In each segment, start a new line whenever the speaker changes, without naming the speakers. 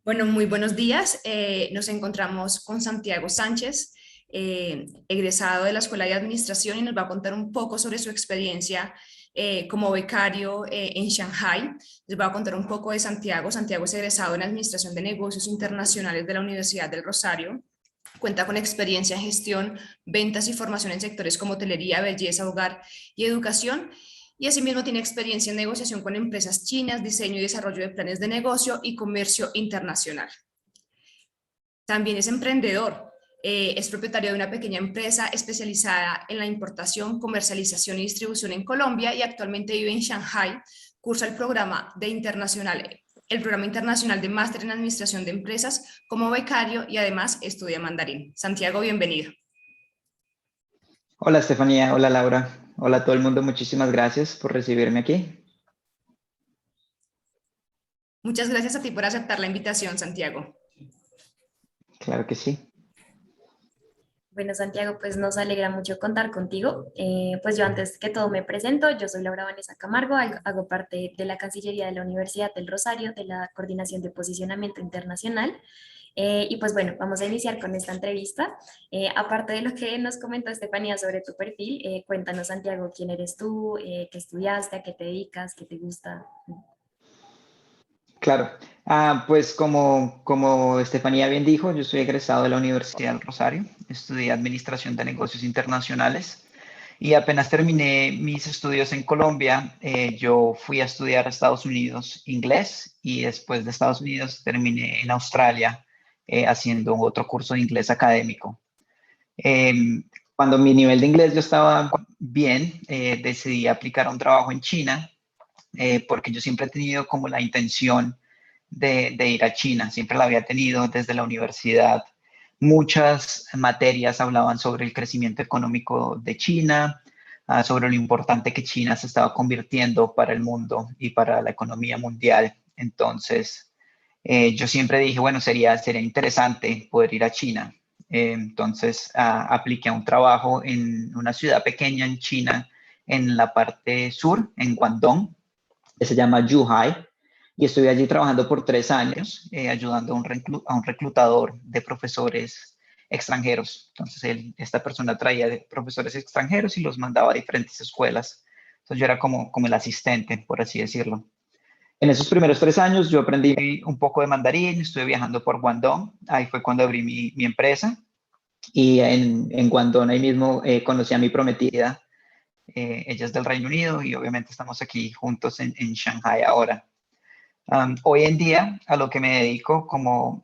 Bueno, muy buenos días. Nos encontramos con Santiago Sánchez, egresado de la Escuela de Administración y nos va a contar un poco sobre su experiencia como becario en Shanghai. Les voy a contar un poco de Santiago. Santiago es egresado en Administración de Negocios Internacionales de la Universidad del Rosario. Cuenta con experiencia en gestión, ventas y formación en sectores como hotelería, belleza, hogar y educación. Y asimismo tiene experiencia en negociación con empresas chinas, diseño y desarrollo de planes de negocio y comercio internacional. También es emprendedor. Es propietario de una pequeña empresa especializada en la importación, comercialización y distribución en Colombia y actualmente vive en Shanghai. Cursa el programa internacional de máster en administración de empresas como becario y además estudia mandarín. Santiago, bienvenido.
Hola Estefanía, hola Laura, hola a todo el mundo, muchísimas gracias por recibirme aquí.
Muchas gracias a ti por aceptar la invitación, Santiago.
Claro que sí.
Bueno, Santiago, pues nos alegra mucho contar contigo. Pues yo antes que todo me presento, yo soy Laura Vanessa Camargo, hago parte de la Cancillería de la Universidad del Rosario, de la Coordinación de Posicionamiento Internacional. Y pues bueno, vamos a iniciar con esta entrevista. Aparte de lo que nos comentó Estefanía sobre tu perfil, cuéntanos, Santiago, quién eres tú, qué estudiaste, a qué te dedicas, qué te gusta.
Claro, pues como Estefanía bien dijo, yo soy egresado de la Universidad del Rosario, estudié Administración de Negocios Internacionales y apenas terminé mis estudios en Colombia, yo fui a estudiar a Estados Unidos inglés y después de Estados Unidos terminé en Australia haciendo otro curso de inglés académico. Cuando mi nivel de inglés yo estaba bien, decidí aplicar a un trabajo en China porque yo siempre he tenido como la intención de ir a China, siempre la había tenido desde la universidad. Muchas materias hablaban sobre el crecimiento económico de China, sobre lo importante que China se estaba convirtiendo para el mundo y para la economía mundial. Entonces, yo siempre dije, bueno, sería interesante poder ir a China. Entonces, apliqué a un trabajo en una ciudad pequeña en China, en la parte sur, en Guangdong, que se llama Zhuhai, y estuve allí trabajando por 3 años, ayudando a un reclutador de profesores extranjeros. Entonces, esta persona traía de profesores extranjeros y los mandaba a diferentes escuelas. Entonces, yo era como el asistente, por así decirlo. En esos primeros 3 años yo aprendí un poco de mandarín, estuve viajando por Guangdong, ahí fue cuando abrí mi empresa, y en Guangdong ahí mismo conocí a mi prometida. Ella es del Reino Unido y obviamente estamos aquí juntos en Shanghai ahora. Hoy en día, a lo que me dedico, como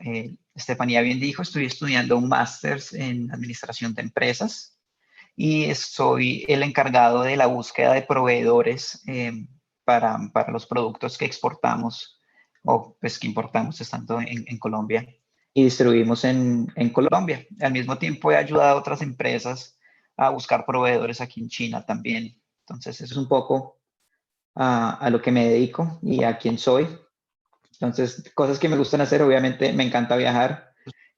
Estefanía bien dijo, estoy estudiando un máster en administración de empresas y soy el encargado de la búsqueda de proveedores para los productos que exportamos o pues que importamos estando en Colombia y distribuimos en Colombia. Al mismo tiempo he ayudado a otras empresas a buscar proveedores aquí en China también. Entonces, eso es un poco a lo que me dedico y a quién soy. Entonces, cosas que me gustan hacer, obviamente me encanta viajar,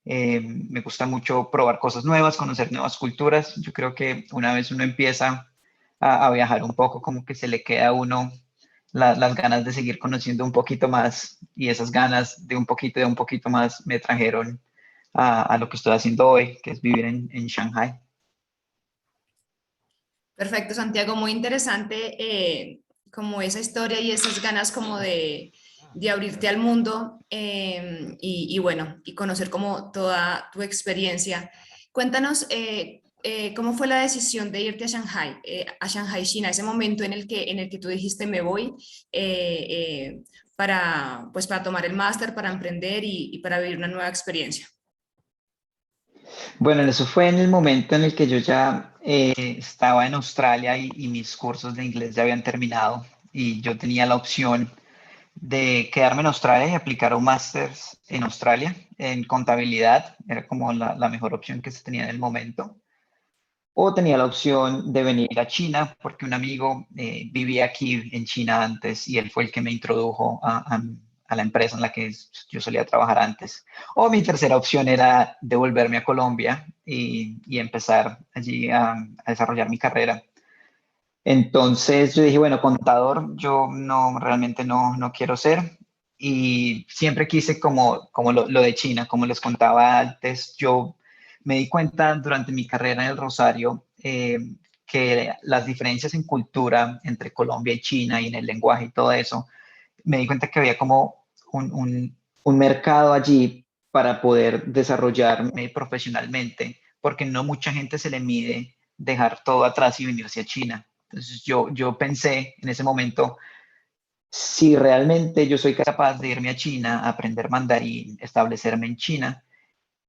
me gusta mucho probar cosas nuevas, conocer nuevas culturas. Yo creo que una vez uno empieza a viajar un poco, como que se le queda a uno las ganas de seguir conociendo un poquito más y esas ganas de un poquito más me trajeron a lo que estoy haciendo hoy, que es vivir en Shanghai.
Perfecto, Santiago, muy interesante como esa historia y esas ganas como de abrirte al mundo y bueno, y conocer como toda tu experiencia. Cuéntanos cómo fue la decisión de irte a Shanghai, China, ese momento en el que tú dijiste me voy pues para tomar el máster, para emprender y para vivir una nueva experiencia.
Bueno, eso fue en el momento en el que yo ya estaba en Australia y mis cursos de inglés ya habían terminado y yo tenía la opción de quedarme en Australia y aplicar un máster en Australia en contabilidad. Era como la mejor opción que se tenía en el momento. O tenía la opción de venir a China porque un amigo vivía aquí en China antes y él fue el que me introdujo a la empresa en la que yo solía trabajar antes. O mi tercera opción era devolverme a Colombia y empezar allí a desarrollar mi carrera. Entonces yo dije, bueno, contador, yo no realmente no quiero ser. y siempre quise como lo de China, como les contaba antes, yo me di cuenta durante mi carrera en el Rosario que las diferencias en cultura entre Colombia y China y en el lenguaje y todo eso, me di cuenta que había como un mercado allí para poder desarrollarme profesionalmente, porque no mucha gente se le mide dejar todo atrás y venirse a China. Entonces yo pensé en ese momento, si realmente yo soy capaz de irme a China, aprender mandarín, establecerme en China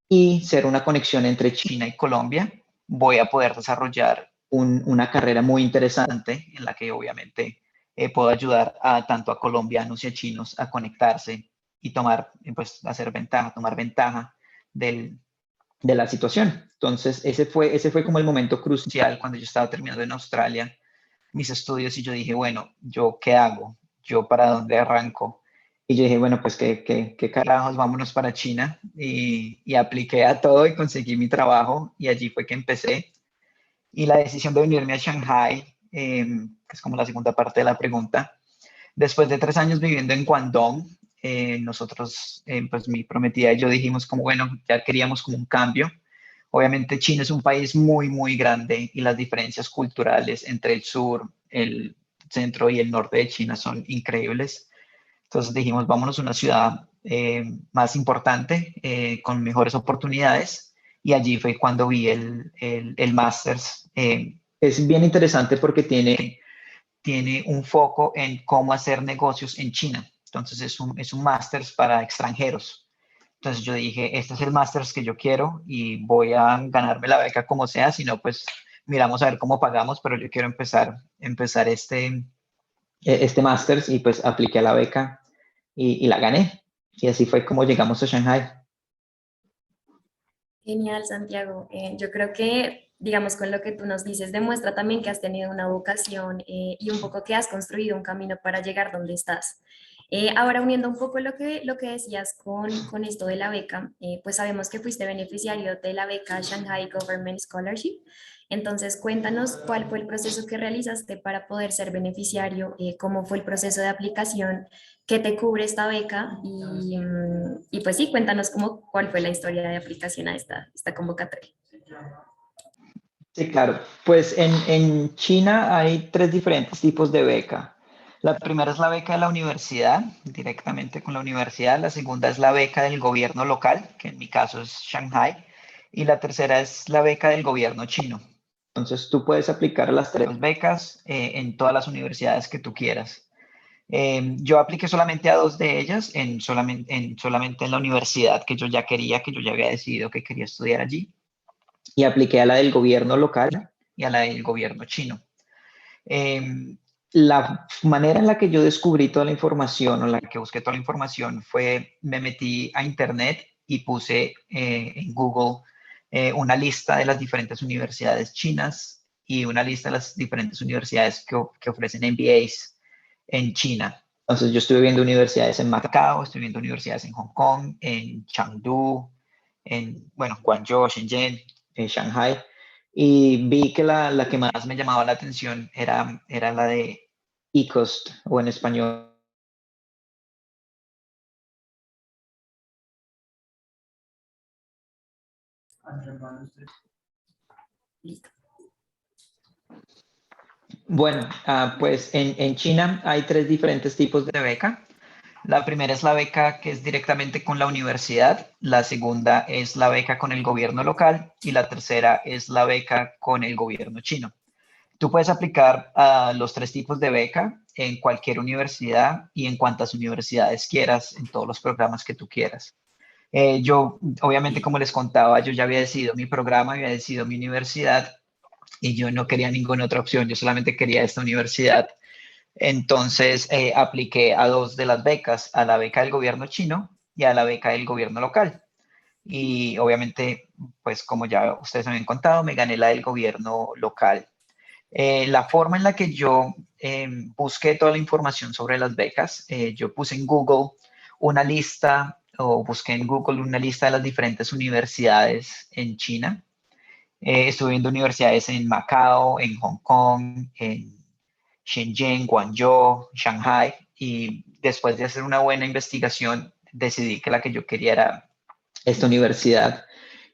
y ser una conexión entre China y Colombia, voy a poder desarrollar una carrera muy interesante en la que obviamente puedo ayudar a tanto a colombianos y a chinos a conectarse y tomar, pues, tomar ventaja de la situación. Entonces, ese fue como el momento crucial cuando yo estaba terminando en Australia mis estudios y yo dije, bueno, ¿yo qué hago? ¿Yo para dónde arranco? Y yo dije, bueno, pues qué carajos, vámonos para China. Y apliqué a todo y conseguí mi trabajo y allí fue que empecé. Y la decisión de venirme a Shanghai, que es como la segunda parte de la pregunta, después de 3 años viviendo en Guangdong, nosotros, pues mi prometida y yo dijimos como, bueno, ya queríamos como un cambio. Obviamente China es un país muy, muy grande y las diferencias culturales entre el sur, el centro y el norte de China son increíbles. Entonces dijimos, vámonos a una ciudad más importante, con mejores oportunidades. Y allí fue cuando vi el Masters. Es bien interesante porque tiene un foco en cómo hacer negocios en China. Entonces es un máster para extranjeros. Entonces yo dije, este es el máster que yo quiero y voy a ganarme la beca como sea, si no, pues miramos a ver cómo pagamos, pero yo quiero empezar este máster y pues apliqué a la beca y la gané. Y así fue como llegamos a Shanghai.
Genial, Santiago. Yo creo que, digamos, con lo que tú nos dices, demuestra también que has tenido una vocación y un poco que has construido un camino para llegar donde estás. Ahora, uniendo un poco lo que decías con esto de la beca, pues sabemos que fuiste beneficiario de la beca Shanghai Government Scholarship. Entonces, cuéntanos cuál fue el proceso que realizaste para poder ser beneficiario, cómo fue el proceso de aplicación, qué te cubre esta beca y pues sí, cuéntanos cuál fue la historia de aplicación a esta convocatoria.
Sí, claro. Pues en China hay tres diferentes tipos de beca. La primera es la beca de la universidad, directamente con la universidad. La segunda es la beca del gobierno local, que en mi caso es Shanghai. Y la tercera es la beca del gobierno chino. Entonces tú puedes aplicar las tres becas en todas las universidades que tú quieras. Yo apliqué solamente a dos de ellas, solamente en la universidad que yo ya quería, que yo ya había decidido que quería estudiar allí y apliqué a la del gobierno local y a la del gobierno chino. La manera en la que yo descubrí toda la información o la que busqué toda la información fue, me metí a internet y puse en Google una lista de las diferentes universidades chinas y una lista de las diferentes universidades que ofrecen MBAs en China. Entonces yo estuve viendo universidades en Macao, estuve viendo universidades en Hong Kong, en Chengdu, bueno, Guangzhou, Shenzhen, Shanghai, y vi que la que más me llamaba la atención era la de eCost, o en español.
Listo.
Bueno, pues en China hay tres diferentes tipos de beca. La primera es la beca que es directamente con la universidad, la segunda es la beca con el gobierno local y la tercera es la beca con el gobierno chino. Tú puedes aplicar a los tres tipos de beca en cualquier universidad y en cuantas universidades quieras, en todos los programas que tú quieras. Yo, obviamente, como les contaba, yo ya había decidido mi programa, había decidido mi universidad y yo no quería ninguna otra opción, yo solamente quería esta universidad. Entonces, apliqué a dos de las becas, a la beca del gobierno chino y a la beca del gobierno local. Y obviamente, pues como ya ustedes me habían contado, me gané la del gobierno local. La forma en la que yo busqué toda la información sobre las becas, yo puse en Google una lista o busqué en Google una lista de las diferentes universidades en China. Estuve viendo universidades en Macao, en Hong Kong, en Shenzhen, Guangzhou, Shanghai, y después de hacer una buena investigación, decidí que la que yo quería era esta universidad.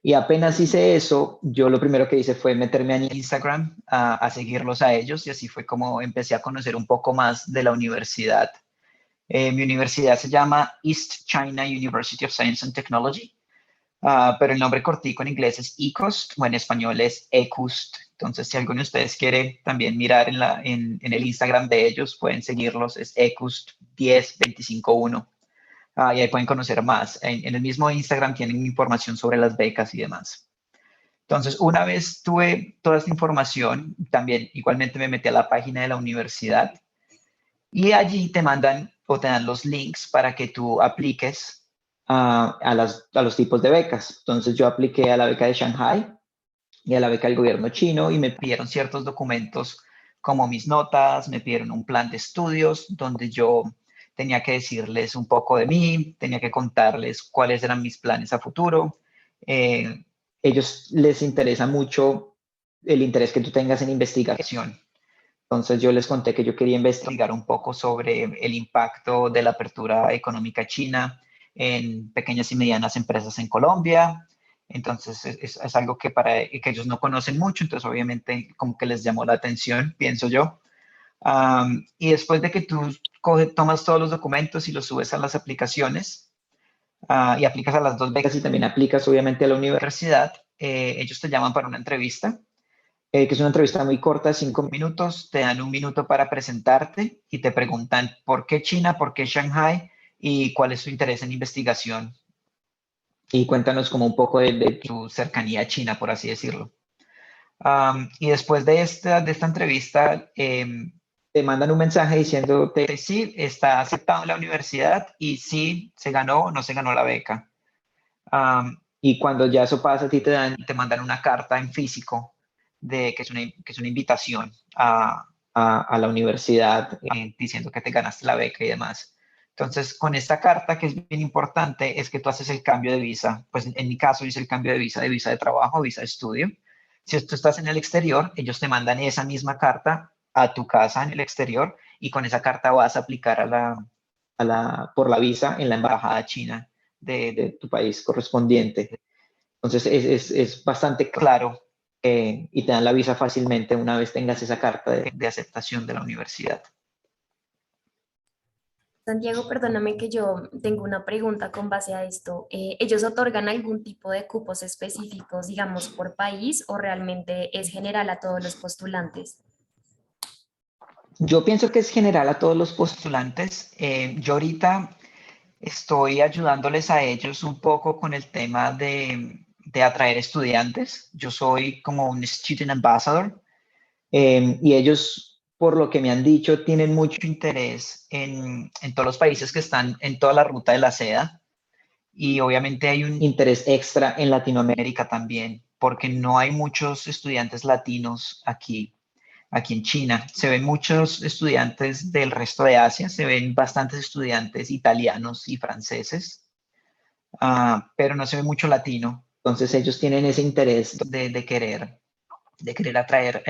Y apenas hice eso, yo lo primero que hice fue meterme en Instagram a seguirlos a ellos y así fue como empecé a conocer un poco más de la universidad. Mi universidad se llama East China University of Science and Technology, pero el nombre cortico en inglés es ECOST o en español es ECUST. Entonces, si alguno de ustedes quiere también mirar en el Instagram de ellos, pueden seguirlos, es ECUST 10251. Y ahí pueden conocer más. En el mismo Instagram tienen información sobre las becas y demás. Entonces, una vez tuve toda esta información, también igualmente me metí a la página de la universidad y allí te mandan o te dan los links para que tú apliques a los tipos de becas. Entonces, yo apliqué a la beca de Shanghai y a la beca del gobierno chino y me pidieron ciertos documentos como mis notas, me pidieron un plan de estudios donde yo tenía que decirles un poco de mí, tenía que contarles cuáles eran mis planes a futuro. Ellos les interesa mucho el interés que tú tengas en investigación. Entonces yo les conté que yo quería investigar un poco sobre el impacto de la apertura económica china en pequeñas y medianas empresas en Colombia. Entonces es algo que que ellos no conocen mucho, entonces obviamente como que les llamó la atención, pienso yo. Y después de que tú tomas todos los documentos y los subes a las aplicaciones y aplicas a las dos becas y también aplicas obviamente a la universidad, ellos te llaman para una entrevista, que es una entrevista muy corta, 5 minutos, te dan un minuto para presentarte y te preguntan por qué China, por qué Shanghai y cuál es tu interés en investigación. Y cuéntanos como un poco de tu cercanía a China, por así decirlo. Y después de esta entrevista, te mandan un mensaje diciéndote que sí, está aceptado en la universidad y sí, se ganó o no se ganó la beca. Y cuando ya eso pasa, a ti te mandan una carta en físico que es una invitación a la universidad diciendo que te ganaste la beca y demás. Entonces, con esta carta, que es bien importante, es que tú haces el cambio de visa. Pues en mi caso, hice el cambio de visa de trabajo a visa de estudio. Si tú estás en el exterior, ellos te mandan esa misma carta a tu casa en el exterior y con esa carta vas a aplicar por la visa en la embajada china de tu país correspondiente. Entonces es bastante claro y te dan la visa fácilmente una vez tengas esa carta de aceptación de la universidad.
Santiago, perdóname que yo tengo una pregunta con base a esto. ¿Ellos otorgan algún tipo de cupos específicos, digamos, por país o realmente es general a todos los postulantes?
Yo pienso que es general a todos los postulantes. Yo ahorita estoy ayudándoles a ellos un poco con el tema de atraer estudiantes. Yo soy como un student ambassador. Y ellos, por lo que me han dicho, tienen mucho interés en todos los países que están en toda la ruta de la seda. Y obviamente hay un interés extra en Latinoamérica también, porque no hay muchos estudiantes latinos aquí en China. Se ven muchos estudiantes del resto de Asia, se ven bastantes estudiantes italianos y franceses, pero no se ve mucho latino. Entonces ellos tienen ese interés de querer atraer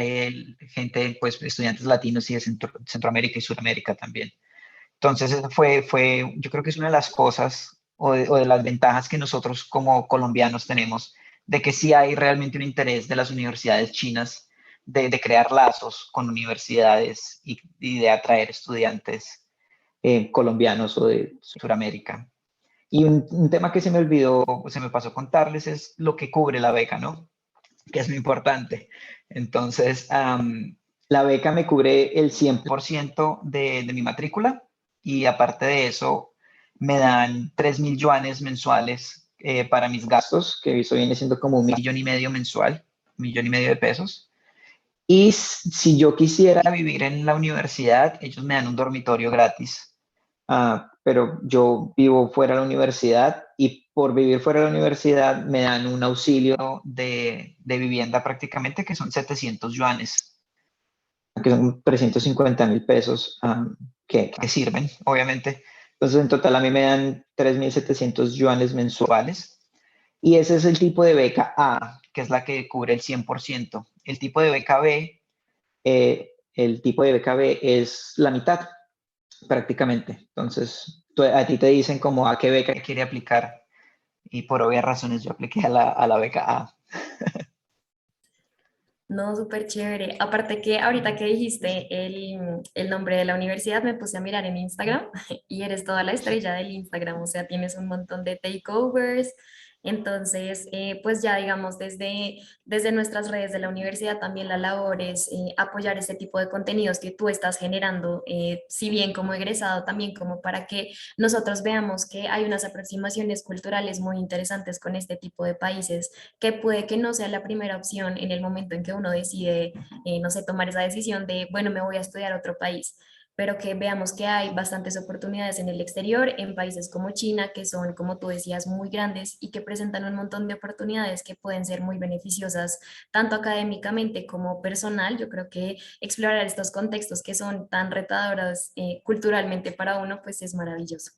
gente, pues estudiantes latinos y de Centroamérica y Sudamérica también. Entonces, yo creo que es una de las cosas o de las ventajas que nosotros como colombianos tenemos, de que sí hay realmente un interés de las universidades chinas de crear lazos con universidades y de atraer estudiantes colombianos o de Sudamérica. Y un tema que se me olvidó, se me pasó contarles, es lo que cubre la beca, ¿no? Que es muy importante. Entonces, la beca me cubre el 100% de mi matrícula y aparte de eso, me dan 3.000 yuanes mensuales para mis gastos, que eso viene siendo como 1,5 millones mensual, 1,5 millones de pesos. Y si yo quisiera vivir en la universidad, ellos me dan un dormitorio gratis. Pero yo vivo fuera de la universidad y por vivir fuera de la universidad me dan un auxilio de vivienda prácticamente que son 700 yuanes, que son 350.000 pesos que sirven, obviamente. Entonces en total a mí me dan 3.700 yuanes mensuales y ese es el tipo de beca A, que es la que cubre el 100%. El tipo de beca B es la mitad. prácticamente. Entonces, a ti te dicen como a qué beca quiere aplicar y por obvias razones yo apliqué a la beca A.
No, súper chévere. Aparte que ahorita que dijiste el nombre de la universidad, me puse a mirar en Instagram y eres toda la estrella del Instagram, o sea, tienes un montón de takeovers. Entonces, pues ya digamos, desde nuestras redes de la universidad también la labor es apoyar este tipo de contenidos que tú estás generando, si bien como egresado, también como para que nosotros veamos que hay unas aproximaciones culturales muy interesantes con este tipo de países que puede que no sea la primera opción en el momento en que uno decide, no sé, tomar esa decisión de, bueno, me voy a estudiar a otro país, pero que veamos que hay bastantes oportunidades en el exterior, en países como China, que son, como tú decías, muy grandes y que presentan un montón de oportunidades que pueden ser muy beneficiosas, tanto académicamente como personal. Yo creo que explorar estos contextos que son tan retadores culturalmente para uno, pues es maravilloso.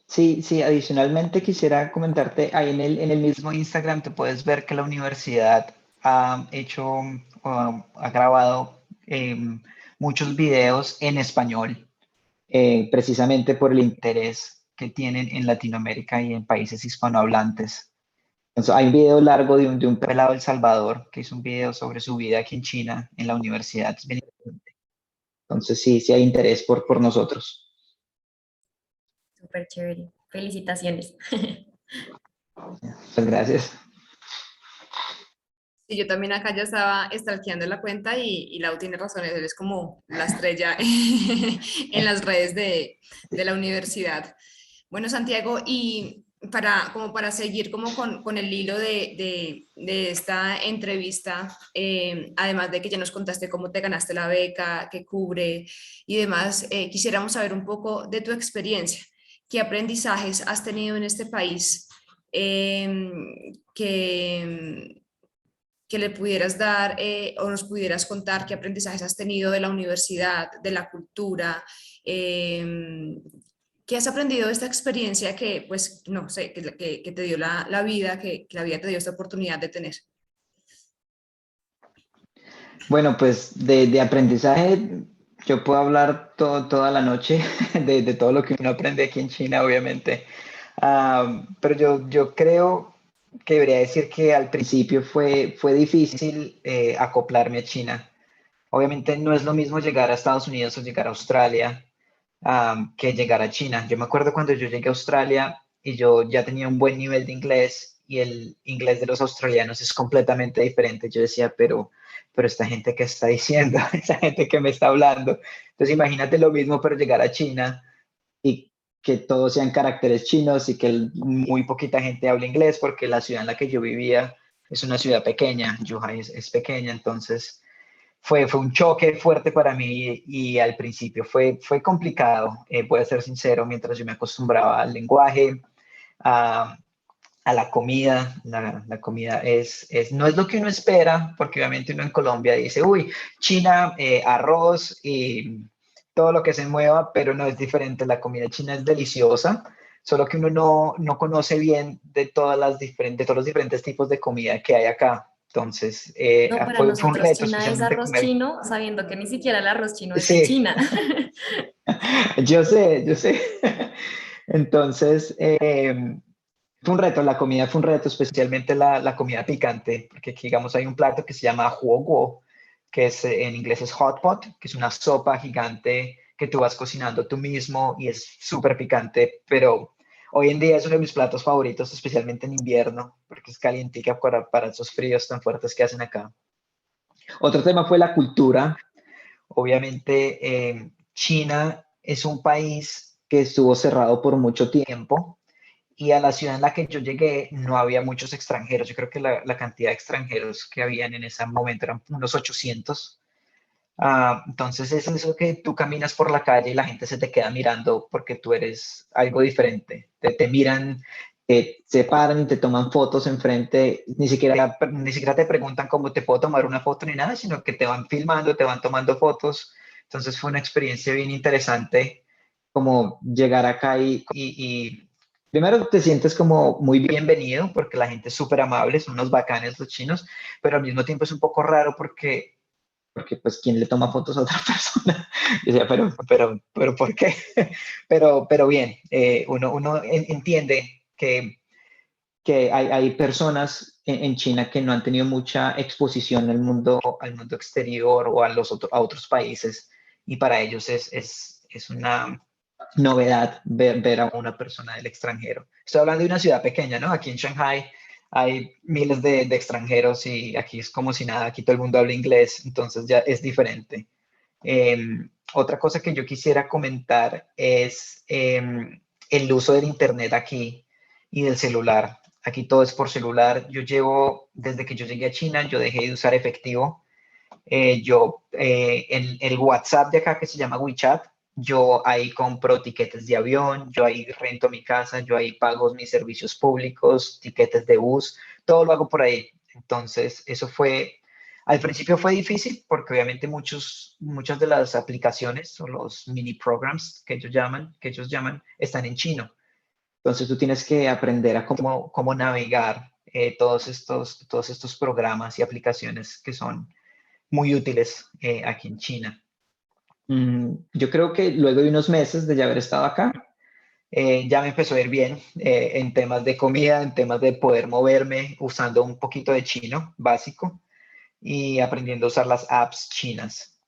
Sí, sí, adicionalmente quisiera comentarte, ahí en el mismo Instagram te puedes ver que la universidad ha hecho, ha grabado muchos videos en español, precisamente por el interés que tienen en Latinoamérica y en países hispanohablantes. Entonces, hay un video largo de un pelado de El Salvador que hizo un video sobre su vida aquí en China, en la universidad. Es bien interesante. Entonces, sí, sí hay interés por nosotros.
Súper chévere. Felicitaciones.
Muchas gracias.
Y yo también acá ya estaba stalkeando la cuenta y Lau tiene razón, él es como la estrella en las redes de la universidad. Bueno, Santiago, y como para seguir como con el hilo de esta entrevista, además de que ya nos contaste cómo te ganaste la beca, qué cubre y demás, quisiéramos saber un poco de tu experiencia. ¿Qué aprendizajes has tenido en este país? Que que le pudieras dar o nos pudieras contar qué aprendizajes has tenido de la universidad, de la cultura, qué has aprendido de esta experiencia que, pues, no sé, que te dio la vida, que la vida te dio esta oportunidad de tener.
Bueno, pues de aprendizaje, yo puedo hablar toda la noche de todo lo que uno aprende aquí en China, obviamente. Pero yo creo que debería decir que al principio fue difícil acoplarme a China. Obviamente no es lo mismo llegar a Estados Unidos o llegar a Australia, que llegar a China. Yo me acuerdo cuando yo llegué a Australia y yo ya tenía un buen nivel de inglés y el inglés de los australianos es completamente diferente. Yo decía, pero esta gente que está diciendo, esa gente que me está hablando. Entonces imagínate lo mismo, pero llegar a China y que todos sean caracteres chinos y que muy poquita gente hable inglés, porque la ciudad en la que yo vivía es una ciudad pequeña, Zhuhai es pequeña, entonces fue un choque fuerte para mí y al principio fue complicado, voy a ser sincero, mientras yo me acostumbraba al lenguaje, a, a la comida. La comida no es lo que uno espera, porque obviamente uno en Colombia dice, uy, China, arroz y todo lo que se mueva, pero no es diferente. La comida china es deliciosa, solo que uno no conoce bien de todos los diferentes tipos de comida que hay acá. Entonces,
No, para
fue un
nosotros
reto,
China es
especialmente
arroz
comer.
chino, sabiendo que ni siquiera el arroz chino es de
Sí,
China.
yo sé, yo sé. Entonces, fue un reto, la comida fue un reto, especialmente la comida picante, porque aquí, digamos, hay un plato que se llama huo guo, que es, en inglés es hot pot, que es una sopa gigante que tú vas cocinando tú mismo y es súper picante, pero hoy en día es uno de mis platos favoritos, especialmente en invierno, porque es calientica para esos fríos tan fuertes que hacen acá. Otro tema fue la cultura. Obviamente, China es un país que estuvo cerrado por mucho tiempo y a la ciudad en la que yo llegué no había muchos extranjeros. Yo creo que la cantidad de extranjeros que habían en ese momento eran unos 800. Entonces es eso que tú caminas por la calle y la gente se te queda mirando porque tú eres algo diferente. Te miran, se paran y te toman fotos enfrente. Ni siquiera te preguntan cómo te puedo tomar una foto ni nada, sino que te van filmando, te van tomando fotos. Entonces fue una experiencia bien interesante como llegar acá y primero te sientes como muy bienvenido porque la gente es súper amable, son unos bacanes los chinos, pero al mismo tiempo es un poco raro porque porque pues ¿quién le toma fotos a otra persona? Yo decía, pero ¿por qué? Pero bien, uno entiende que hay personas en China que no han tenido mucha exposición al mundo exterior o a otros países, y para ellos es una novedad ver a una persona del extranjero. Estoy hablando de una ciudad pequeña, ¿no? Aquí en Shanghai hay miles de extranjeros y aquí es como si nada, aquí todo el mundo habla inglés, entonces ya es diferente. Otra cosa que yo quisiera comentar es el uso del Internet aquí y del celular. Aquí todo es por celular. Desde que yo llegué a China, yo dejé de usar efectivo. En el WhatsApp de acá que se llama WeChat, yo ahí compro tiquetes de avión, yo ahí rento mi casa, yo ahí pago mis servicios públicos, tiquetes de bus, todo lo hago por ahí. Entonces, al principio fue difícil porque obviamente muchas de las aplicaciones o los mini programs que ellos llaman, están en chino. Entonces tú tienes que aprender a cómo navegar todos estos programas y aplicaciones que son muy útiles aquí en China. Yo creo que luego de unos meses de ya haber estado acá, ya me empezó a ir bien en temas de comida, en temas de poder moverme usando un poquito de chino básico y aprendiendo a usar las apps chinas.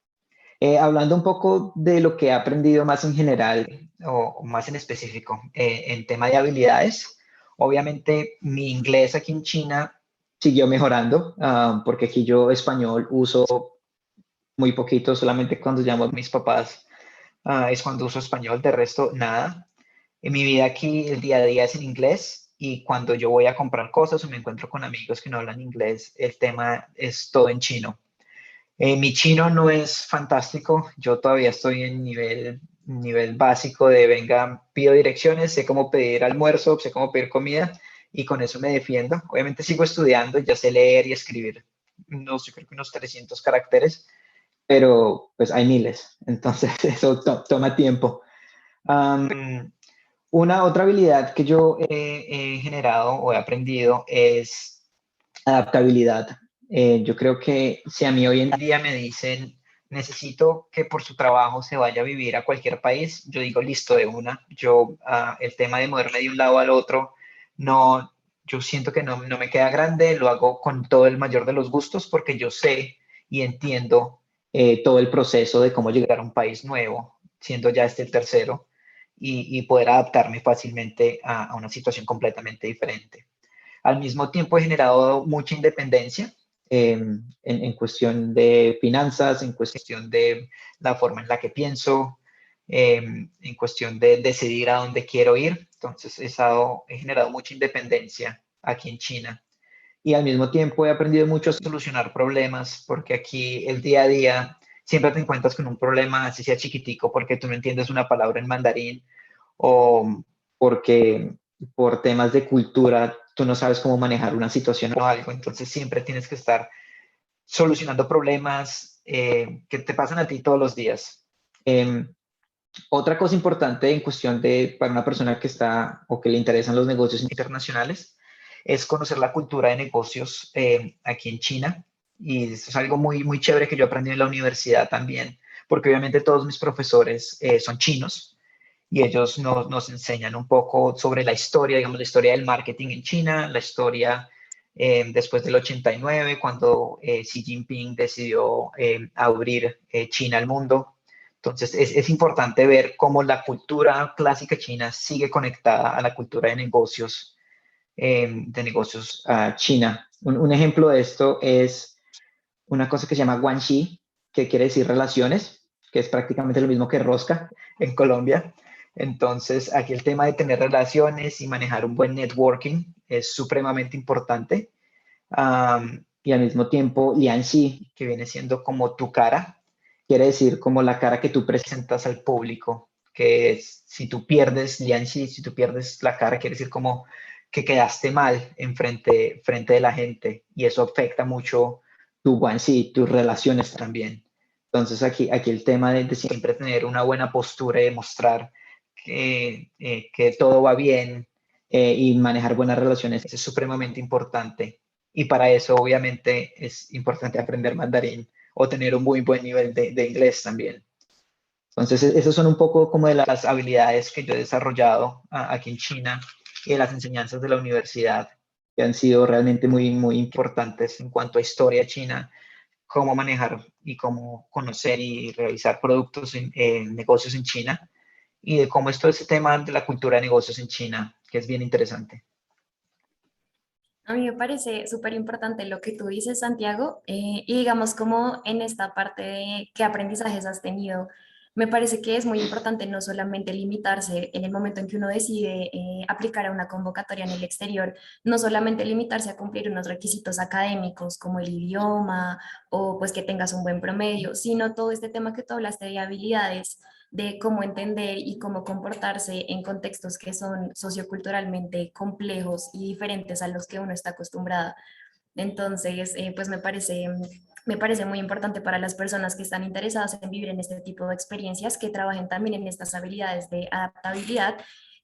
Hablando un poco de lo que he aprendido más en general o más en específico en tema de habilidades, obviamente mi inglés aquí en China siguió mejorando porque aquí yo español uso muy poquito, solamente cuando llamo a mis papás es cuando uso español, de resto nada. En mi vida aquí el día a día es en inglés y cuando yo voy a comprar cosas o me encuentro con amigos que no hablan inglés, el tema es todo en chino. Mi chino no es fantástico, yo todavía estoy en nivel básico de venga, pido direcciones, sé cómo pedir almuerzo, sé cómo pedir comida y con eso me defiendo. Obviamente sigo estudiando, ya sé leer y escribir, yo creo que unos 300 caracteres, pero pues hay miles, entonces eso toma tiempo. Una otra habilidad que yo he generado o he aprendido es adaptabilidad. Yo creo que si a mí hoy en día me dicen, necesito que por su trabajo se vaya a vivir a cualquier país, yo digo, listo de una. El tema de moverme de un lado al otro, no, yo siento que no me queda grande, lo hago con todo el mayor de los gustos porque yo sé y entiendo todo el proceso de cómo llegar a un país nuevo, siendo ya este el tercero, y poder adaptarme fácilmente a una situación completamente diferente. Al mismo tiempo he generado mucha independencia en cuestión de finanzas, en cuestión de la forma en la que pienso, en cuestión de decidir a dónde quiero ir. Entonces he generado mucha independencia aquí en China. Y al mismo tiempo he aprendido mucho a solucionar problemas, porque aquí el día a día siempre te encuentras con un problema, así sea chiquitico, porque tú no entiendes una palabra en mandarín o porque por temas de cultura tú no sabes cómo manejar una situación o algo. Entonces siempre tienes que estar solucionando problemas que te pasan a ti todos los días. Otra cosa importante en cuestión para una persona que está o que le interesan los negocios internacionales es conocer la cultura de negocios aquí en China. Y eso es algo muy, muy chévere que yo aprendí en la universidad también, porque obviamente todos mis profesores son chinos y ellos nos enseñan un poco sobre la historia, digamos, la historia del marketing en China, la historia después del 89, cuando Xi Jinping decidió abrir China al mundo. Entonces, es importante ver cómo la cultura clásica china sigue conectada a la cultura de negocios china. Un ejemplo de esto es una cosa que se llama guanxi, que quiere decir relaciones, que es prácticamente lo mismo que rosca en Colombia. Entonces, aquí el tema de tener relaciones y manejar un buen networking es supremamente importante. Y al mismo tiempo, lianxi, que viene siendo como tu cara, quiere decir como la cara que tú presentas al público, que es, si tú pierdes lianxi, si tú pierdes la cara, quiere decir como que quedaste mal frente de la gente y eso afecta mucho tu guanxi, tus relaciones también. Entonces aquí el tema de siempre tener una buena postura y demostrar que todo va bien y manejar buenas relaciones es supremamente importante. Y para eso, obviamente, es importante aprender mandarín o tener un muy buen nivel de inglés también. Entonces, esas son un poco como de las habilidades que yo he desarrollado aquí en China y de las enseñanzas de la universidad, que han sido realmente muy, muy importantes en cuanto a historia china, cómo manejar y cómo conocer y realizar productos en negocios en China y de cómo es todo ese tema de la cultura de negocios en China, que es bien interesante.
A mí me parece súper importante lo que tú dices, Santiago, y digamos como en esta parte de qué aprendizajes has tenido, me parece que es muy importante no solamente limitarse en el momento en que uno decide aplicar a una convocatoria en el exterior, no solamente limitarse a cumplir unos requisitos académicos como el idioma o pues que tengas un buen promedio, sino todo este tema que tú hablaste de habilidades de cómo entender y cómo comportarse en contextos que son socioculturalmente complejos y diferentes a los que uno está acostumbrado. Entonces, pues me parece muy importante para las personas que están interesadas en vivir en este tipo de experiencias que trabajen también en estas habilidades de adaptabilidad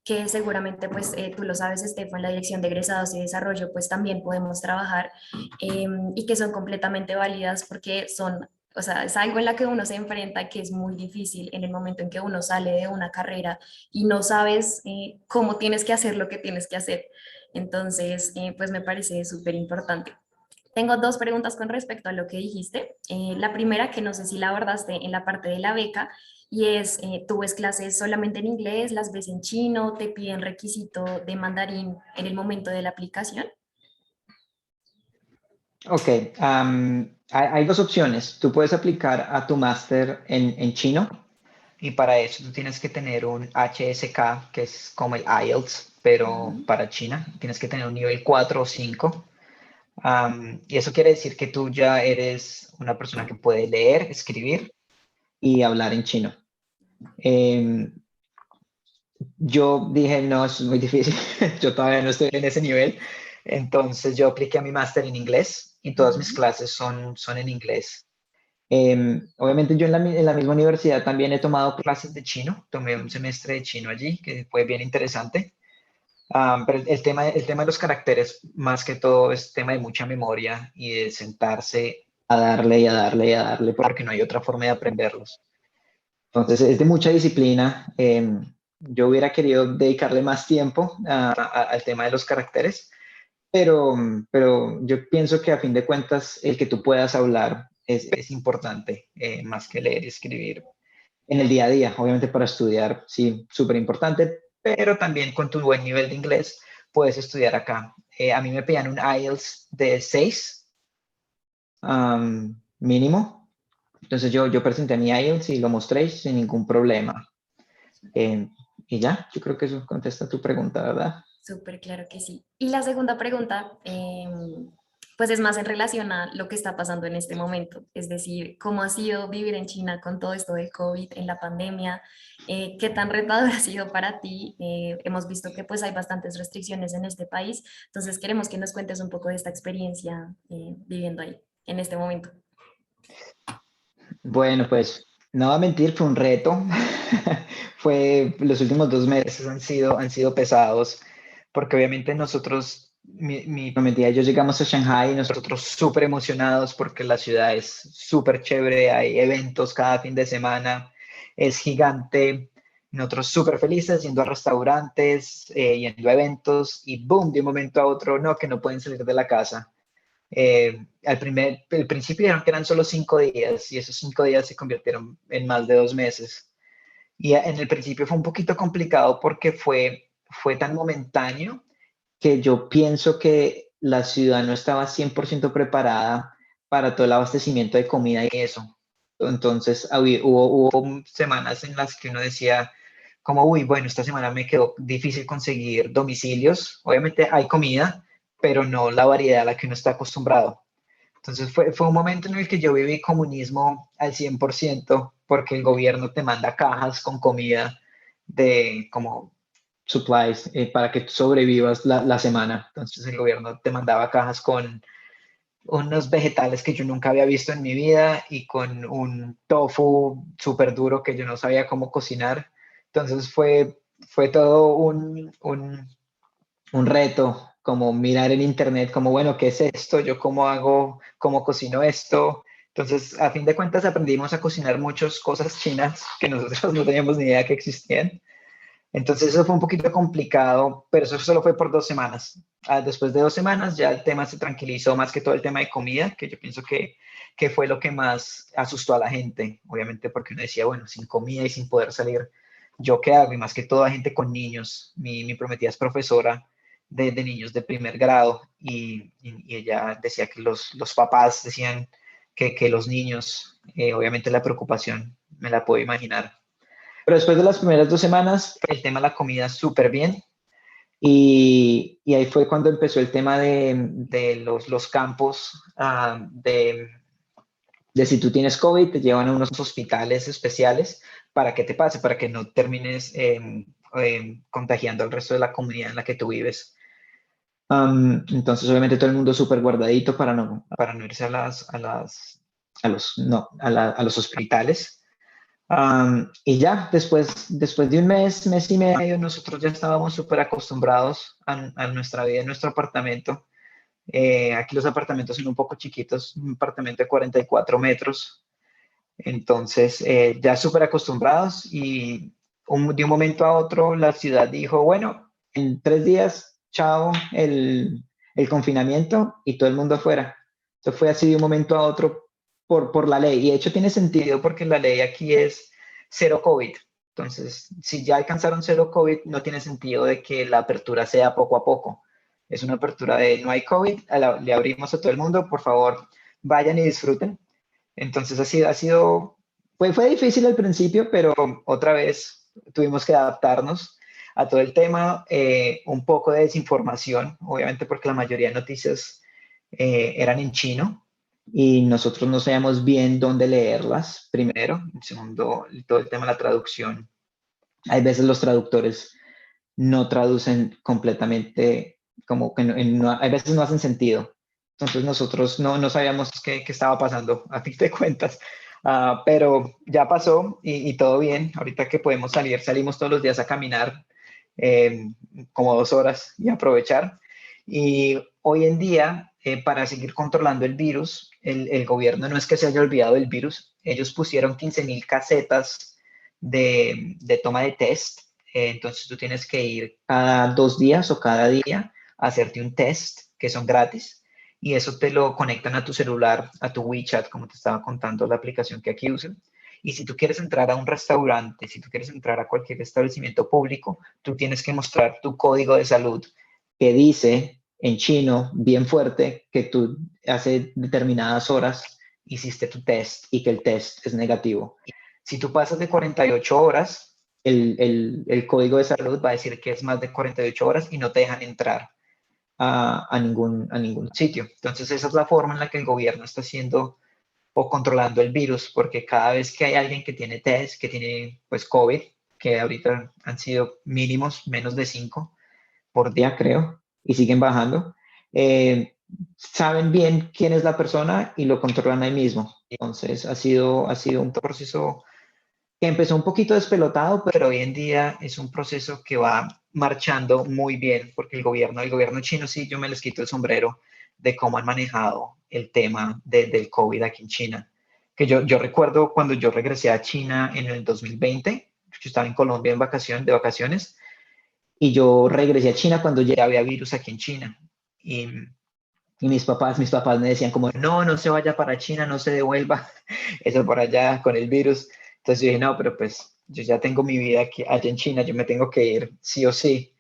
que seguramente pues tú lo sabes, Estefan, en la Dirección de Egresados y Desarrollo pues también podemos trabajar y que son completamente válidas porque son, o sea, es algo en la que uno se enfrenta que es muy difícil en el momento en que uno sale de una carrera y no sabes cómo tienes que hacer lo que tienes que hacer. Entonces, pues me parece súper importante. Tengo dos preguntas con respecto a lo que dijiste. La primera, que no sé si la abordaste en la parte de la beca, y es, ¿tú ves clases solamente en inglés, las ves en chino, te piden requisito de mandarín en el momento de la aplicación?
Ok, hay dos opciones. Tú puedes aplicar a tu máster en chino y para eso tú tienes que tener un HSK, que es como el IELTS, pero
Ujú.
para China. Tienes que tener un nivel 4 o 5. Y eso quiere decir que tú ya eres una persona que puede leer, escribir y hablar en chino. Em, yo dije, no, eso es muy difícil. Yo todavía no estoy en ese nivel. Entonces yo apliqué a mi máster en inglés y todas mis
Ujú.
clases son en inglés. Obviamente yo en la misma universidad también he tomado clases de chino. Tomé un semestre de chino allí, que fue bien interesante. Pero el tema de los caracteres, más que todo, es tema de mucha memoria y de sentarse a darle y a darle y a darle, porque no hay otra forma de aprenderlos. Entonces, es de mucha disciplina. Yo hubiera querido dedicarle más tiempo al tema de los caracteres, pero yo pienso que a fin de cuentas, el que tú puedas hablar es importante, más que leer y escribir en el día a día. Obviamente para estudiar, sí, súper importante, pero también con tu buen nivel de inglés puedes estudiar acá. A mí me pedían un IELTS de 6 mínimo. Entonces yo presenté mi IELTS y lo mostré sin ningún problema. Eh, y ya, yo creo que eso contesta tu pregunta, ¿verdad?
Súper claro que sí. Y la segunda pregunta, pues es más en relación a lo que está pasando en este momento, es decir, cómo ha sido vivir en China con todo esto del COVID, en la pandemia, qué tan retador ha sido para ti. Hemos visto que pues hay bastantes restricciones en este país, entonces queremos que nos cuentes un poco de esta experiencia viviendo ahí, en este momento.
Bueno, pues no va a mentir, fue un reto. Los últimos 2 meses han sido pesados, porque obviamente nosotros, mi prometida y yo llegamos a Shanghai y nosotros súper emocionados porque la ciudad es súper chévere, hay eventos cada fin de semana, es gigante. Nosotros súper felices yendo a restaurantes, yendo a eventos y boom, de un momento a otro, no, que no pueden salir de la casa. El principio dijeron que eran solo 5 días y esos 5 días se convirtieron en más de 2 meses. Y en el principio fue un poquito complicado porque fue tan momentáneo que yo pienso que la ciudad no estaba 100% preparada para todo el abastecimiento de comida y eso. Entonces hubo semanas en las que uno decía como, uy, bueno, esta semana me quedó difícil conseguir domicilios. Obviamente hay comida, pero no la variedad a la que uno está acostumbrado. Entonces fue un momento en el que yo viví comunismo al 100% porque el gobierno te manda cajas con comida de como supplies para que tú sobrevivas la semana. Entonces el gobierno te mandaba cajas con unos vegetales que yo nunca había visto en mi vida y con un tofu súper duro que yo no sabía cómo cocinar. Entonces fue todo un reto, como mirar en internet, como, bueno, ¿qué es esto? ¿Yo cómo hago, cómo cocino esto? Entonces, a fin de cuentas, aprendimos a cocinar muchas cosas chinas que nosotros no teníamos ni idea que existían. Entonces, eso fue un poquito complicado, pero eso solo fue por 2 semanas. Después de 2 semanas ya el tema se tranquilizó más que todo el tema de comida, que yo pienso que fue lo que más asustó a la gente, obviamente porque uno decía, bueno, sin comida y sin poder salir, ¿yo qué hago? Y más que todo a gente con niños. Mi prometida es profesora de niños de primer grado y ella decía que los papás decían que los niños, obviamente la preocupación, me la puedo imaginar. Pero después de las primeras 2 semanas, el tema de la comida súper bien. Y ahí fue cuando empezó el tema de los campos, de si tú tienes COVID, te llevan a unos hospitales especiales para que te pase, para que no termines contagiando al resto de la comunidad en la que tú vives. Entonces, obviamente, todo el mundo súper guardadito para no irse a los hospitales. Y ya, después de un mes y medio, nosotros ya estábamos súper acostumbrados a nuestra vida en nuestro apartamento. Aquí los apartamentos son un poco chiquitos, un apartamento de 44 metros. Entonces, ya súper acostumbrados y de un momento a otro la ciudad dijo, bueno, en 3 días, chao, el confinamiento y todo el mundo afuera. Esto fue así de un momento a otro por la ley. Y de hecho tiene sentido porque la ley aquí es cero COVID. Entonces, si ya alcanzaron cero COVID, no tiene sentido de que la apertura sea poco a poco. Es una apertura de no hay COVID, le abrimos a todo el mundo, por favor, vayan y disfruten. Entonces fue difícil al principio, pero otra vez tuvimos que adaptarnos a todo el tema, un poco de desinformación, obviamente porque la mayoría de noticias eran en chino y nosotros no sabíamos bien dónde leerlas, primero. Segundo, todo el tema de la traducción. Hay veces los traductores no traducen completamente, como que hay veces no hacen sentido. Entonces nosotros no sabíamos qué estaba pasando, a fin de cuentas. Pero ya pasó y todo bien. Ahorita que podemos salir, salimos todos los días a caminar eh, como 2 horas y aprovechar. Y hoy en día, para seguir controlando el virus, el gobierno no es que se haya olvidado del virus, ellos pusieron 15.000 casetas de toma de test. Entonces tú tienes que ir cada 2 días o cada día a hacerte un test que son gratis y eso te lo conectan a tu celular, a tu WeChat, como te estaba contando la aplicación que aquí usan. Y si tú quieres entrar a un restaurante, si tú quieres entrar a cualquier establecimiento público, tú tienes que mostrar tu código de salud que dice en chino, bien fuerte, que tú hace determinadas horas hiciste tu test y que el test es negativo. Si tú pasas de 48 horas, el código de salud va a decir que es más de 48 horas y no te dejan entrar a ningún sitio. Entonces, esa es la forma en la que el gobierno está haciendo o controlando el virus, porque cada vez que hay alguien que tiene test, que tiene pues COVID, que ahorita han sido mínimos, menos de 5 por día, creo, y siguen bajando, saben bien quién es la persona y lo controlan ahí mismo. Entonces, ha sido un proceso que empezó un poquito despelotado, pero hoy en día es un proceso que va marchando muy bien, porque el gobierno chino, sí, yo me les quito el sombrero de cómo han manejado el tema del COVID aquí en China. Que yo recuerdo cuando yo regresé a China en el 2020, yo estaba en Colombia de vacaciones, y yo regresé a China cuando ya había virus aquí en China. Y mis papás me decían como, no se vaya para China, no se devuelva, eso por allá con el virus. Entonces yo dije, no, pero pues yo ya tengo mi vida aquí, allá en China, yo me tengo que ir sí o sí.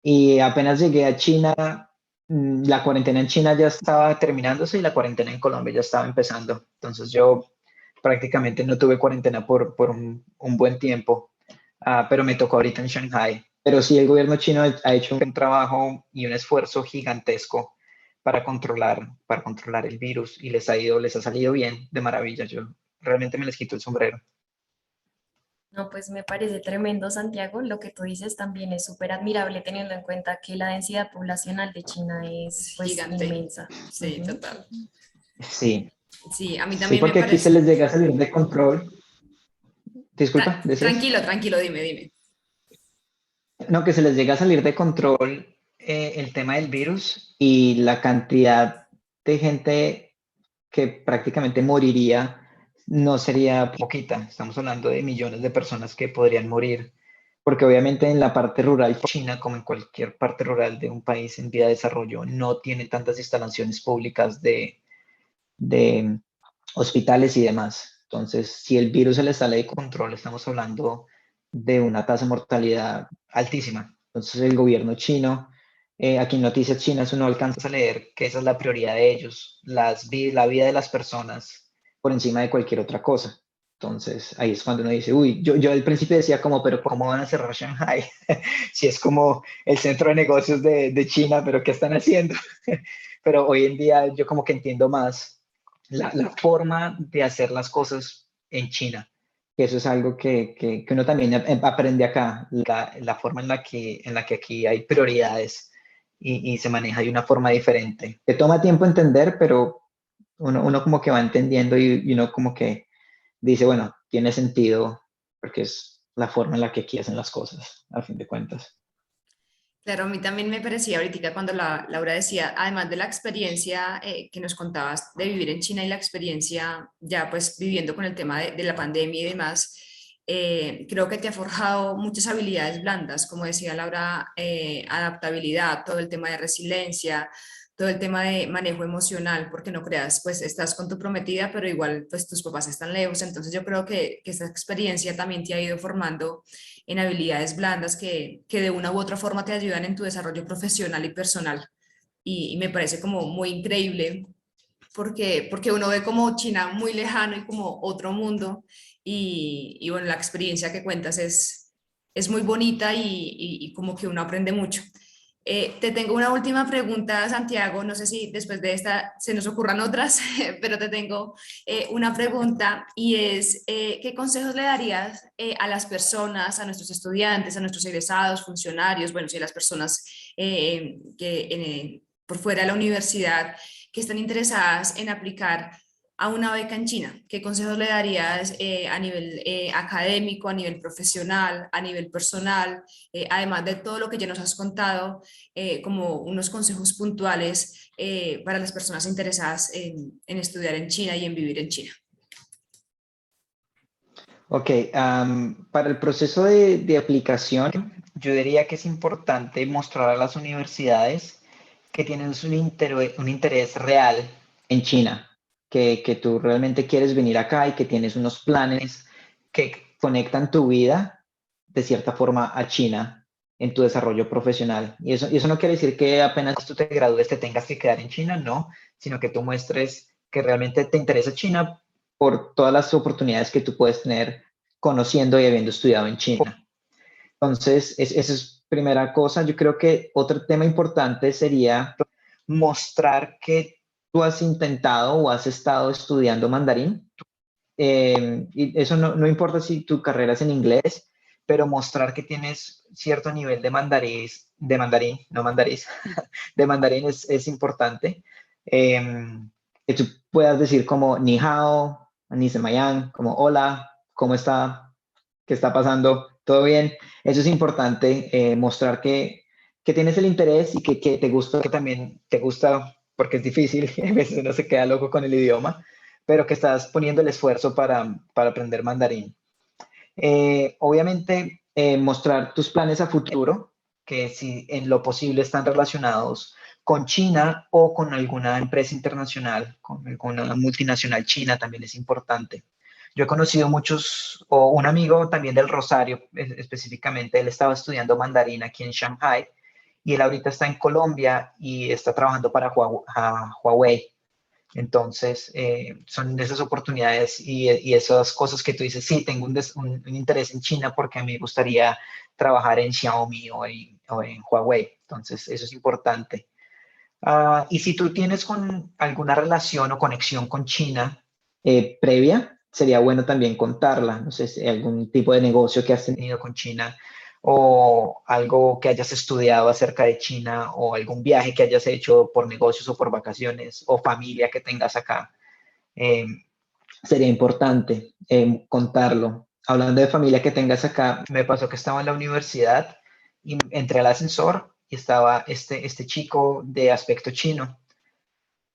Y apenas llegué a China, la cuarentena en China ya estaba terminándose y la cuarentena en Colombia ya estaba empezando. Entonces yo prácticamente no tuve cuarentena por un buen tiempo. Pero me tocó ahorita en Shanghai. Pero sí, el gobierno chino ha hecho un trabajo y un esfuerzo gigantesco para controlar el virus y les ha salido bien, de maravilla. Yo realmente me les quito el sombrero.
No, pues me parece tremendo, Santiago. Lo que tú dices también es súper admirable teniendo en cuenta que la densidad poblacional de China es
Es
pues
gigante.
inmensa.
Sí,
Ujú.
total.
Sí,
Sí, a mí
sí,
también me
porque aquí se
parece.
les llega a salir de control. Disculpa, ¿decías?
Tranquilo, tranquilo, dime, dime.
No, que se les llega a salir de control el tema del virus y la cantidad de gente que prácticamente moriría no sería poquita. Estamos hablando de millones de personas que podrían morir, porque obviamente en la parte rural de China, como en cualquier parte rural de un país en vía de desarrollo, no tiene tantas instalaciones públicas de hospitales y demás. Entonces, si el virus se le sale de control, estamos hablando de una tasa de mortalidad altísima. Entonces, el gobierno chino, aquí en Noticias Chinas uno alcanza a leer que esa es la prioridad de ellos, la vida de las personas por encima de cualquier otra cosa. Entonces, ahí es cuando uno dice, uy, yo al principio decía como, pero ¿cómo van a cerrar Shanghai? Si es como el centro de negocios de China, pero ¿qué están haciendo? Pero hoy en día yo como que entiendo más la forma de hacer las cosas en China. Que eso es algo que uno también aprende acá, la forma en la que aquí hay prioridades y se maneja de una forma diferente. Que toma tiempo entender, pero uno como que va entendiendo y uno como que dice, bueno, tiene sentido porque es la forma en la que aquí hacen las cosas, a fin de cuentas.
Claro, a mí también me parecía ahorita cuando Laura decía, además de la experiencia que nos contabas de vivir en China y la experiencia ya pues viviendo con el tema de la pandemia y demás, creo que te ha forjado muchas habilidades blandas, como decía Laura, adaptabilidad, todo el tema de resiliencia, todo el tema de manejo emocional, porque no creas, pues estás con tu prometida, pero igual pues tus papás están lejos, entonces yo creo que esta experiencia también te ha ido formando en habilidades blandas que de una u otra forma te ayudan en tu desarrollo profesional y personal. Y me parece como muy increíble porque uno ve como China muy lejano y como otro mundo y bueno, la experiencia que cuentas es muy bonita y como que uno aprende mucho. Te tengo una última pregunta, Santiago. No sé si después de esta se nos ocurran otras, pero te tengo una pregunta y es, ¿qué consejos le darías a las personas, a nuestros estudiantes, a nuestros egresados, funcionarios, bueno, sí, a las personas por fuera de la universidad que están interesadas en aplicar a una beca en China? ¿Qué consejos le darías a nivel académico, a nivel profesional, a nivel personal, además de todo lo que ya nos has contado, como unos consejos puntuales para las personas interesadas en estudiar en China y en vivir en China?
Ok, para el proceso de aplicación, yo diría que es importante mostrar a las universidades que tienes un interés real en China, que tú realmente quieres venir acá y que tienes unos planes que conectan tu vida de cierta forma a China en tu desarrollo profesional. Y eso no quiere decir que apenas tú te gradúes te tengas que quedar en China, no, sino que tú muestres que realmente te interesa China por todas las oportunidades que tú puedes tener conociendo y habiendo estudiado en China. Entonces, esa es primera cosa. Yo creo que otro tema importante sería mostrar que tú has intentado o has estado estudiando mandarín. Y eso no importa si tu carrera es en inglés, pero mostrar que tienes cierto nivel de mandarín, no mandarís, de mandarín es importante. Que tú puedas decir como ni hao, ni semayang, como hola, ¿cómo está? ¿Qué está pasando? ¿Todo bien? Eso es importante, mostrar que tienes el interés y que te gusta, que también te gusta, porque es difícil, a veces uno se queda loco con el idioma, pero que estás poniendo el esfuerzo para aprender mandarín. Obviamente, mostrar tus planes a futuro, que si en lo posible están relacionados con China o con alguna empresa internacional, con alguna multinacional china, también es importante. Yo he conocido muchos, o un amigo también del Rosario, específicamente, él estaba estudiando mandarín aquí en Shanghai y él ahorita está en Colombia y está trabajando para Huawei. Entonces, son esas oportunidades y esas cosas que tú dices, sí, tengo un interés en China porque a mí me gustaría trabajar en Xiaomi o en Huawei. Entonces, eso es importante. Y si tú tienes con alguna relación o conexión con China previa, sería bueno también contarla. No sé si algún tipo de negocio que has tenido con China o algo que hayas estudiado acerca de China o algún viaje que hayas hecho por negocios o por vacaciones o familia que tengas acá. Eh, Sería importante contarlo. Hablando de familia que tengas acá, me pasó que estaba en la universidad y entré al ascensor y estaba este chico de aspecto chino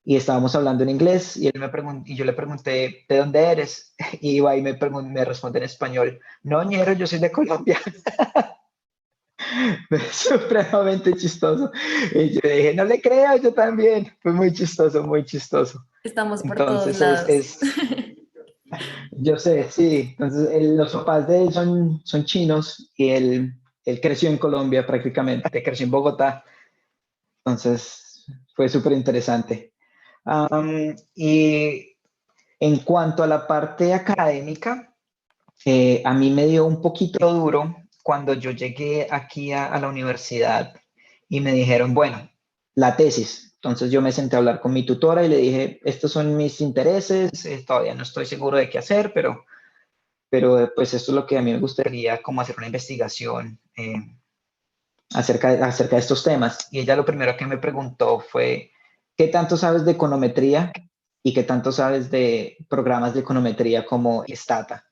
y estábamos hablando en inglés y, y yo le pregunté, ¿de dónde eres? Y Ibai me responde en español, no, ñero, yo soy de Colombia. Supremamente chistoso. Y yo dije, no le creo, yo también. Fue muy chistoso, muy chistoso.
Estamos por todos
Entonces
lados.
yo sé, sí. Entonces los papás de él son chinos y él creció en Colombia prácticamente, creció en Bogotá. Entonces fue súper interesante. Y en cuanto a la parte académica, a mí me dio un poquito duro cuando yo llegué aquí a la universidad y me dijeron, bueno, la tesis. Entonces yo me senté a hablar con mi tutora y le dije, estos son mis intereses, todavía no estoy seguro de qué hacer, pero pues esto es lo que a mí me gustaría, como hacer una investigación acerca de estos temas. Y ella lo primero que me preguntó fue, ¿qué tanto sabes de econometría y qué tanto sabes de programas de econometría como Stata?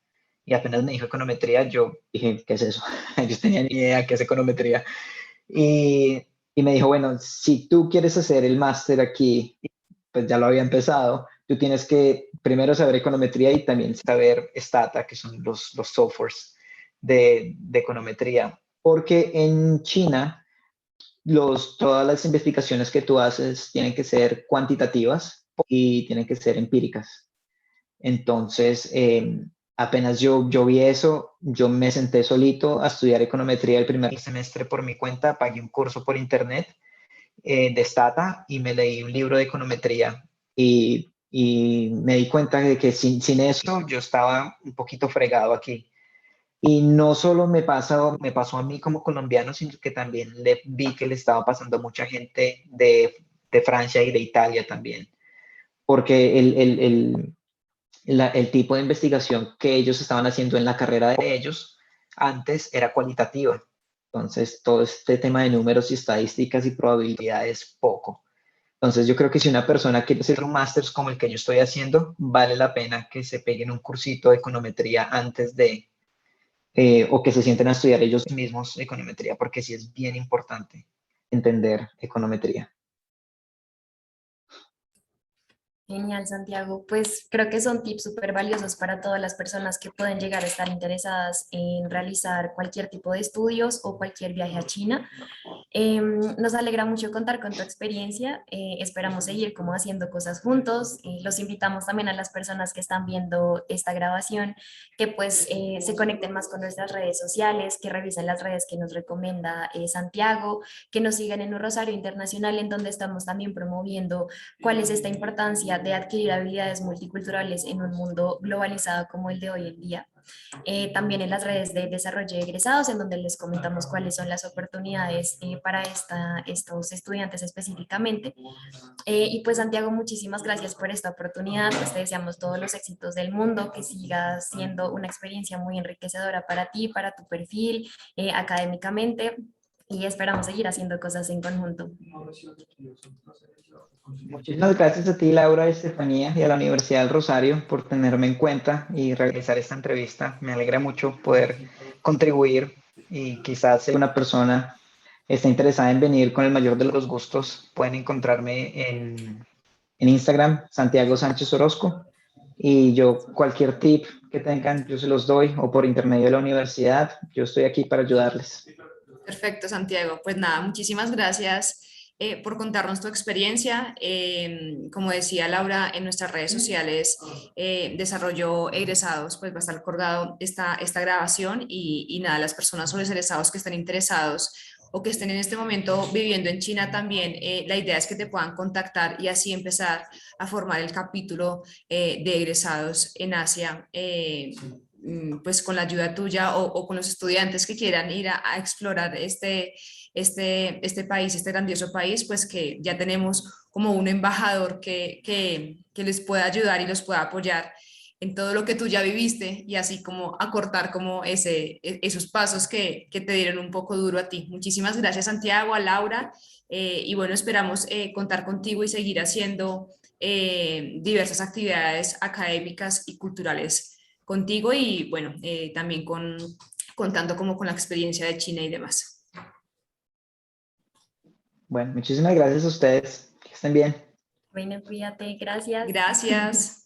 Y apenas me dijo econometría, yo dije, ¿qué es eso? Yo tenía ni idea qué es econometría. Y, y me dijo, bueno, si tú quieres hacer el máster aquí, pues ya lo había empezado, tú tienes que primero saber econometría y también saber Stata, que son los softwares de econometría. Porque en China, todas las investigaciones que tú haces tienen que ser cuantitativas y tienen que ser empíricas. Entonces, apenas yo vi eso, yo me senté solito a estudiar econometría el primer semestre por mi cuenta, pagué un curso por internet de Stata y me leí un libro de econometría y me di cuenta de que sin eso yo estaba un poquito fregado aquí. Y no solo me pasó a mí como colombiano, sino que también le vi que le estaba pasando a mucha gente de Francia y de Italia también, porque el tipo de investigación que ellos estaban haciendo en la carrera de ellos antes era cualitativa. Entonces, todo este tema de números y estadísticas y probabilidades poco. Entonces, yo creo que si una persona quiere hacer un máster como el que yo estoy haciendo, vale la pena que se peguen un cursito de econometría antes o que se sienten a estudiar ellos mismos econometría, porque sí es bien importante entender econometría.
Genial, Santiago. Pues creo que son tips súper valiosos para todas las personas que pueden llegar a estar interesadas en realizar cualquier tipo de estudios o cualquier viaje a China. Nos alegra mucho contar con tu experiencia. Esperamos seguir como haciendo cosas juntos. Los invitamos también a las personas que están viendo esta grabación que pues se conecten más con nuestras redes sociales, que revisen las redes que nos recomienda Santiago, que nos sigan en un Rosario Internacional en donde estamos también promoviendo cuál es esta importancia de adquirir habilidades multiculturales en un mundo globalizado como el de hoy en día. También en las redes de desarrollo de egresados, en donde les comentamos cuáles son las oportunidades para estos estudiantes específicamente. Y pues Santiago, muchísimas gracias por esta oportunidad, pues te deseamos todos los éxitos del mundo, que siga siendo una experiencia muy enriquecedora para ti, para tu perfil, académicamente, y esperamos seguir haciendo cosas en conjunto.
Muchísimas gracias a ti, Laura, Estefanía, y a la Universidad del Rosario por tenerme en cuenta y realizar esta entrevista. Me alegra mucho poder contribuir y quizás si una persona está interesada en venir con el mayor de los gustos, pueden encontrarme en Instagram, Santiago Sánchez Orozco, y yo cualquier tip que tengan, yo se los doy o por intermedio de la universidad, yo estoy aquí para ayudarles.
Perfecto, Santiago. Pues nada, muchísimas gracias por contarnos tu experiencia. Como decía Laura, en nuestras redes sociales, Desarrollo Egresados, pues va a estar colgado esta grabación y nada, las personas o los egresados que estén interesados o que estén en este momento viviendo en China también, la idea es que te puedan contactar y así empezar a formar el capítulo de egresados en Asia. Pues con la ayuda tuya o con los estudiantes que quieran ir a explorar este país, este grandioso país, pues que ya tenemos como un embajador que les pueda ayudar y los pueda apoyar en todo lo que tú ya viviste y así como acortar como esos pasos que te dieron un poco duro a ti. Muchísimas gracias, Santiago, a Laura, y bueno, esperamos contar contigo y seguir haciendo diversas actividades académicas y culturales contigo y bueno, también contando como con la experiencia de China y demás.
Bueno, muchísimas gracias a ustedes. Que estén bien.
Bueno, cuídate, gracias.
Gracias.